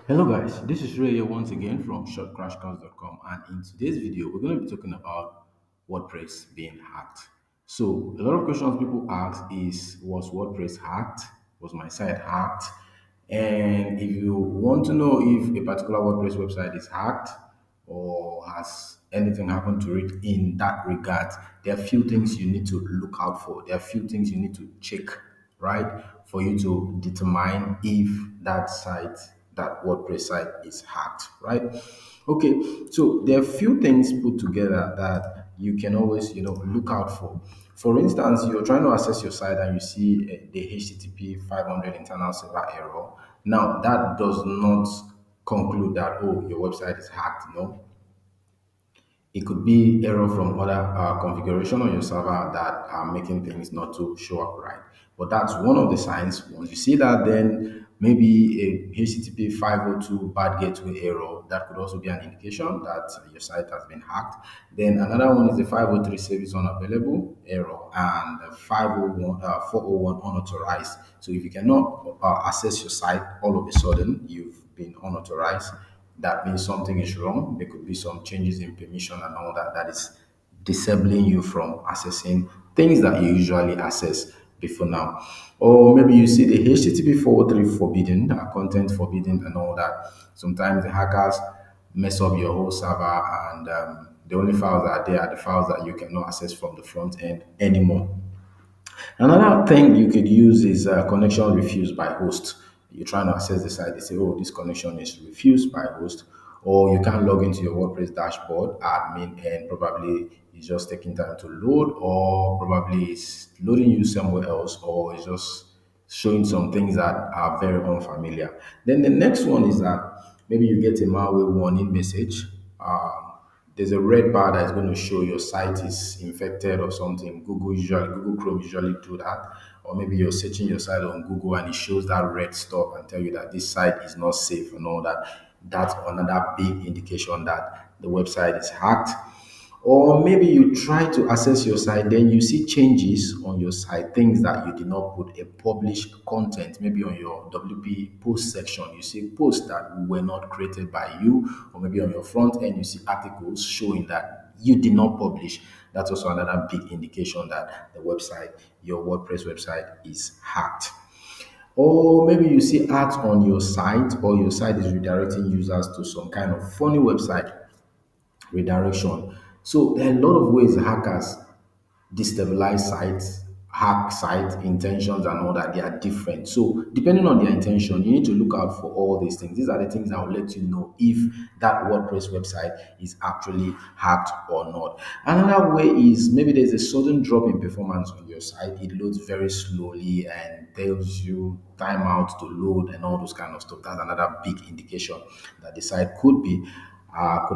Hello guys, this is Ray here once again from shortcrashcourse.com, and in today's video we're going to be talking about WordPress being hacked. So a lot of questions people ask is, was WordPress hacked? Was my site hacked? And if you want to know if a particular WordPress website is hacked or has anything happened to it in that regard, there are few things you need to look out for. There are few things you need to check, right, for you to determine if that site, that WordPress site is hacked, right? Okay, so there are few things put together that you can always, look out for. For instance, you're trying to access your site and you see the HTTP 500 internal server error. Now, that does not conclude that, oh, your website is hacked. No, it could be error from other configuration on your server that are making things not to show up right. But that's one of the signs. Once you see that, then maybe a HTTP 502 bad gateway error. That could also be an indication that your site has been hacked. Then another one is the 503 service unavailable error and the 501, 401 unauthorized. So if you cannot access your site all of a sudden, you've been unauthorized, that means something is wrong. There could be some changes in permission and all that that is disabling you from accessing things that you usually access before now. Or maybe you see the HTTP 403 forbidden, content forbidden and all that. Sometimes the hackers mess up your whole server and the only files that are there are the files that you cannot access from the front end anymore. Another thing you could use is connection refused by host. You're trying to access the site, they say, oh, this connection is refused by host, or you can't log into your WordPress dashboard admin and probably it's just taking time to load, or probably it's loading you somewhere else, or it's just showing some things that are very unfamiliar. Then the next one is that maybe you get a malware warning message. There's a red bar that is going to show your site is infected or something. Google Chrome usually do that. Or maybe you're searching your site on Google and it shows that red stuff and tell you that this site is not safe and all that. That's another big indication that the website is hacked. Or maybe you try to access your site, then you see changes on your site, things that you did not put a published content, maybe on your WP post section. You see posts that were not created by you, or maybe on your front end, you see articles showing that you did not publish. That's also another big indication that the website, your WordPress website, is hacked. Or maybe you see ads on your site, or your site is redirecting users to some kind of funny website redirection. So there are a lot of ways hackers destabilize sites, hack site intentions and all that. They are different. So depending on their intention, you need to look out for all these things. These are the things that will let you know if that WordPress website is actually hacked or not. Another way is maybe there's a sudden drop in performance on your site. It loads very slowly and tells you timeout to load and all those kind of stuff. That's another big indication that the site could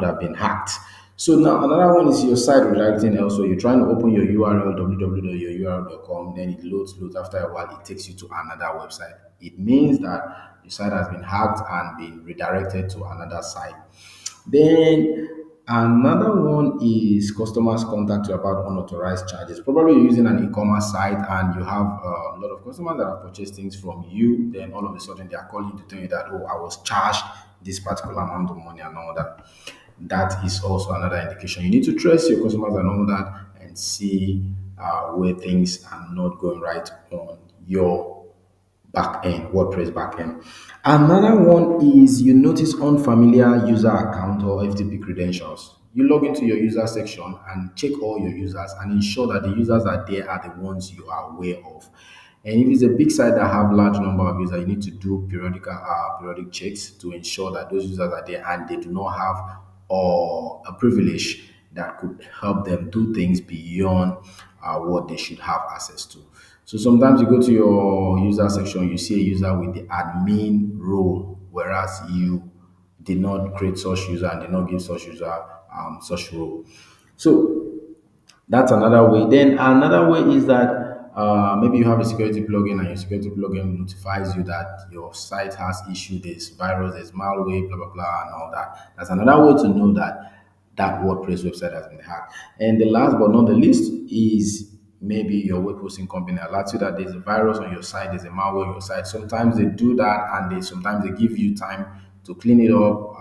have been hacked. So now another one is your site redirecting elsewhere. You're trying to open your URL www.yoururl.com, then it loads after a while it takes you to another website. It means that your site has been hacked and been redirected to another site. Then another one is customers contact you about unauthorized charges. Probably you're using an e-commerce site and you have a lot of customers that have purchased things from you. Then all of a sudden they are calling to tell you that, oh, I was charged this particular amount of money and all that. That is also another indication. You need to trace your customers and all that and see where things are not going right on your back end, WordPress back end. Another one is you notice unfamiliar user account or FTP credentials. You log into your user section and check all your users and ensure that the users are there are the ones you are aware of. And if it's a big site that have large number of users, you need to do periodic checks to ensure that those users are there and they do not have a privilege that could help them do things beyond what they should have access to. So sometimes you go to your user section, you see a user with the admin role, whereas you did not create such user and did not give such user such role. So that's another way. Then another way is that maybe you have a security plugin and your security plugin notifies you that your site has issue, there's virus, there's malware, blah blah blah, and all that. That's another way to know that that WordPress website has been hacked. And the last but not the least is maybe your web hosting company alerts you that there's a virus on your site, there's a malware on your site. Sometimes they do that and they sometimes they give you time to clean it up.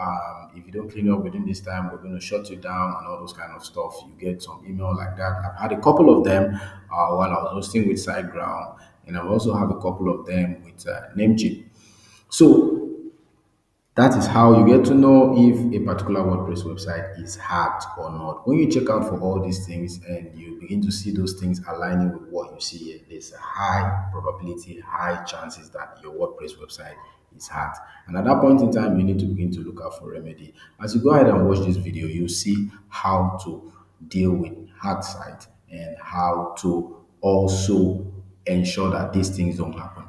If you don't clean it up within this time, we're going to shut you down and all those kind of stuff. You get some email like that. I've had a couple of them while I was hosting with SiteGround, and I also have a couple of them with Namecheap. So that is how you get to know if a particular WordPress website is hacked or not. When you check out for all these things and you begin to see those things aligning with what you see here, there's a high probability, high chances that your WordPress website is hacked. And at that point in time, you need to begin to look out for remedy. As you go ahead and watch this video, you'll see how to deal with hacked site and how to also ensure that these things don't happen.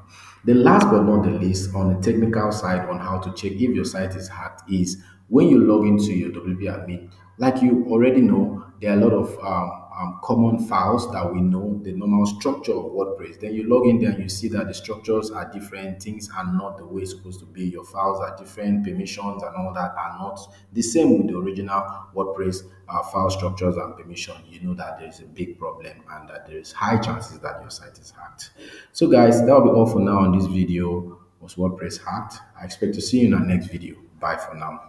The last but not the least, on the technical side on how to check if your site is hacked is when you log into your WP admin. Like you already know, there are a lot of common files that we know the normal structure of WordPress. Then you log in there and you see that the structures are different, things are not the way it's supposed to be. Your files are different, permissions and all that are not the same with the original WordPress file structures and permission. You know that there is a big problem and that there is high chances that your site is hacked. So guys, that will be all for now on this video. Was WordPress hacked? I expect to see you in our next video. Bye for now.